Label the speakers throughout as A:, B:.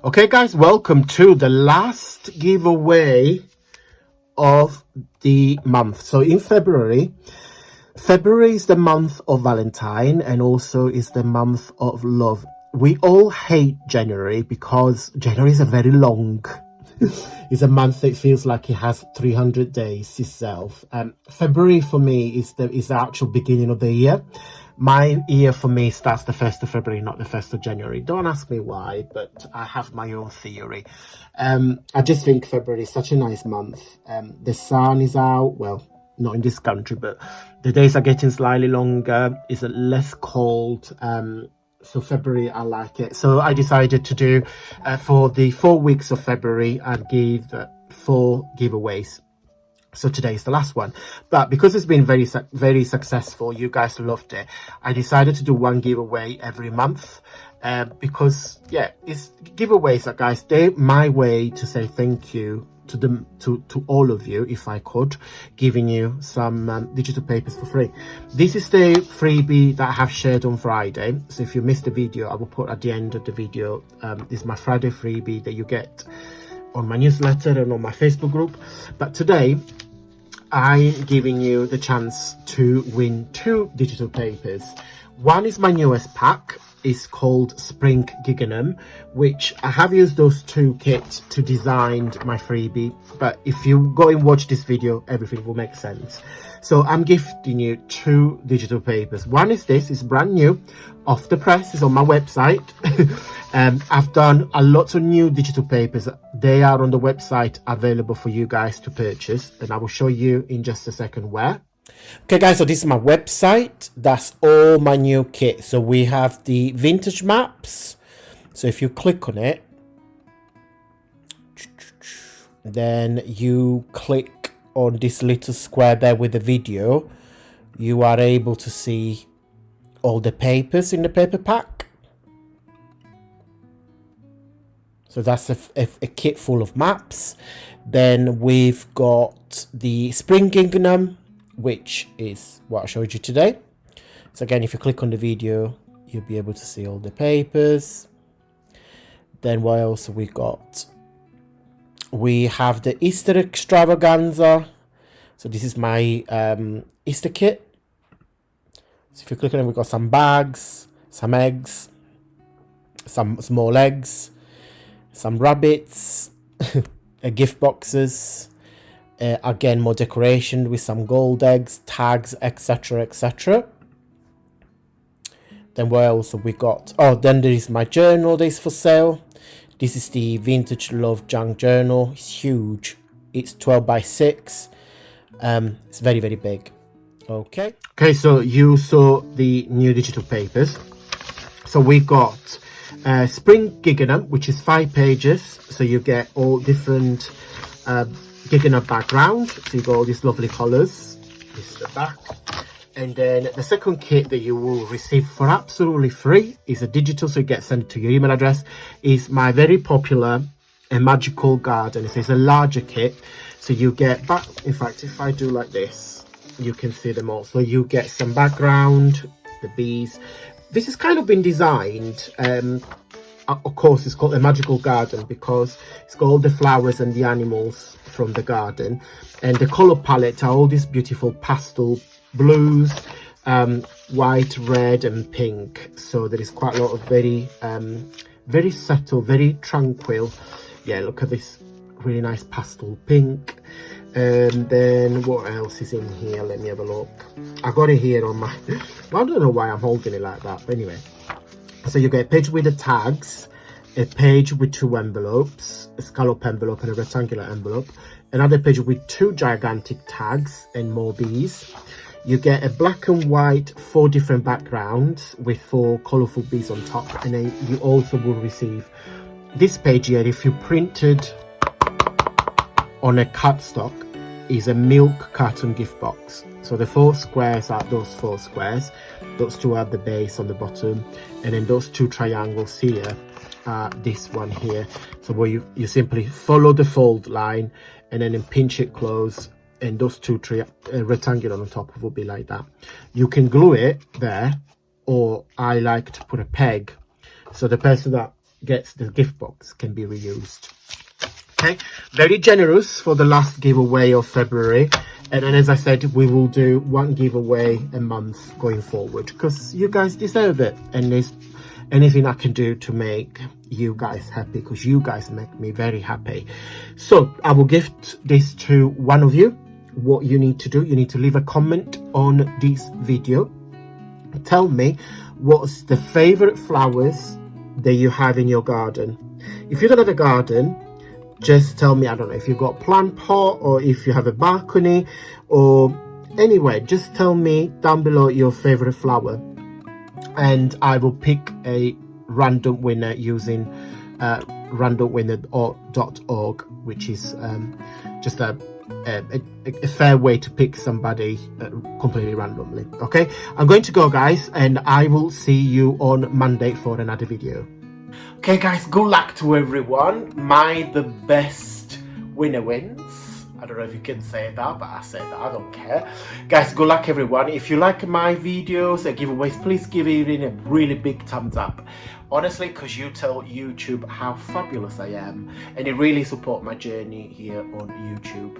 A: Okay, guys, welcome to the last giveaway of the month. So in February is the month of Valentine and also is the month of love. We all hate January because January is a very long it's a month that feels like it has 300 days itself. February for me is the actual beginning of the year. My year for me starts the 1st of February, not the 1st of January. Don't ask me why, but I have my own theory. I just think February is such a nice month. The sun is out, well, not in this country, but the days are getting slightly longer. It's less cold. So February, I like it. So I decided to do, for the 4 weeks of February, I'd give 4 giveaways. So today is the last one, but because it's been very successful, you guys loved it, I decided to do one giveaway every month, because yeah, it's giveaways that, guys, they're my way to say thank you to all of you, if I could, giving you some digital papers for free. This is the freebie that I have shared on Friday, so if you missed the video, I will put at the end of the video. This is my Friday freebie that you get on my newsletter and on my Facebook group. But today I'm giving you the chance to win 2 digital papers. One is my newest pack. It's called Spring Giggenham, which I have used those 2 kits to design my freebie, but if you go and watch this video, everything will make sense. So I'm gifting you 2 digital papers. One is this, it's brand new, off the press, it's on my website. I've done a lot of new digital papers. They are on the website available for you guys to purchase, and I will show you in just a second where. Okay, guys, so this is my website. That's all my new kit. So we have the vintage maps. So if you click on it, then you click on this little square there with the video, you are able to see all the papers in the paper pack. So that's a kit full of maps. Then we've got the Spring Giggenham, which is what I showed you today. So again, if you click on the video, you'll be able to see all the papers. Then what else have we got? We have the Easter extravaganza. So this is my Easter kit. So if you click on it, we've got some bags, some eggs, some small eggs, some rabbits, gift boxes. Again, more decoration with some gold eggs, tags, etc, etc. Then what else have we got? Oh, then there is my journal that is for sale. This is the Vintage Love Junk Journal. It's huge. It's 12 by 6. It's very, very big. Okay, so you saw the new digital papers. So we got Spring Giggenham, which is 5 pages. So you get all different Giggenham background, so you got all these lovely colours. This is the back. And then the second kit that you will receive for absolutely free is a digital, so it gets sent to your email address, is my very popular A Magical Garden. So it's a larger kit, so you get back. In fact, if I do like this, you can see them all. So you get some background, the bees. This has kind of been designed, of course, it's called A Magical Garden because it's got all the flowers and the animals from the garden, and the color palette are all these beautiful pastel blues, white, red and pink. So there is quite a lot of very subtle, very tranquil. Yeah, look at this really nice pastel pink. And then what else is in here? Let me have a look. I got it here on my well, I don't know why I'm holding it like that, but anyway. So you get a page with the tags, a page with 2 envelopes, a scallop envelope and a rectangular envelope, another page with 2 gigantic tags and more bees. You get a black and white 4 different backgrounds with 4 colourful bees on top, and then you also will receive this page here. If you printed on a cardstock, is a milk carton gift box. So the 4 squares are those 4 squares, those 2 are the base on the bottom, and then those 2 triangles here are this one here. So where you simply follow the fold line and then pinch it close, and those 2 rectangular on top will be like that. You can glue it there, or I like to put a peg. So the person that gets the gift box can be reused. Okay, very generous for the last giveaway of February, and then as I said, we will do one giveaway a month going forward because you guys deserve it, and there's anything I can do to make you guys happy because you guys make me very happy. So I will gift this to one of you. What you need to do, you need to leave a comment on this video. Tell me what's the favorite flowers that you have in your garden. If you don't have a garden, just tell me, I don't know, if you've got a plant pot or if you have a balcony or anywhere, just tell me down below your favorite flower, and I will pick a random winner using randomwinner.org, which is just a fair way to pick somebody completely randomly. Okay, I'm going to go, guys, and I will see you on Monday for another video. Okay, guys, good luck to everyone. The best winner wins. I don't know if you can say that, but I said that. I don't care. Guys, good luck, everyone. If you like my videos and giveaways, please give it a really big thumbs up. Honestly, because you tell YouTube how fabulous I am, and it really supports my journey here on YouTube.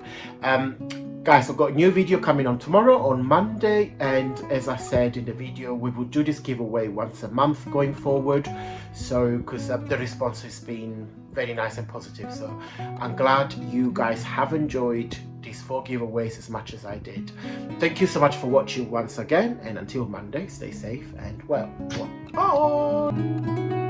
A: Guys, I've got a new video coming on tomorrow on Monday, and as I said in the video, we will do this giveaway once a month going forward. So because the response has been very nice and positive, so I'm glad you guys have enjoyed these 4 giveaways as much as I did. Thank you so much for watching once again, and until Monday, stay safe and well. Bye.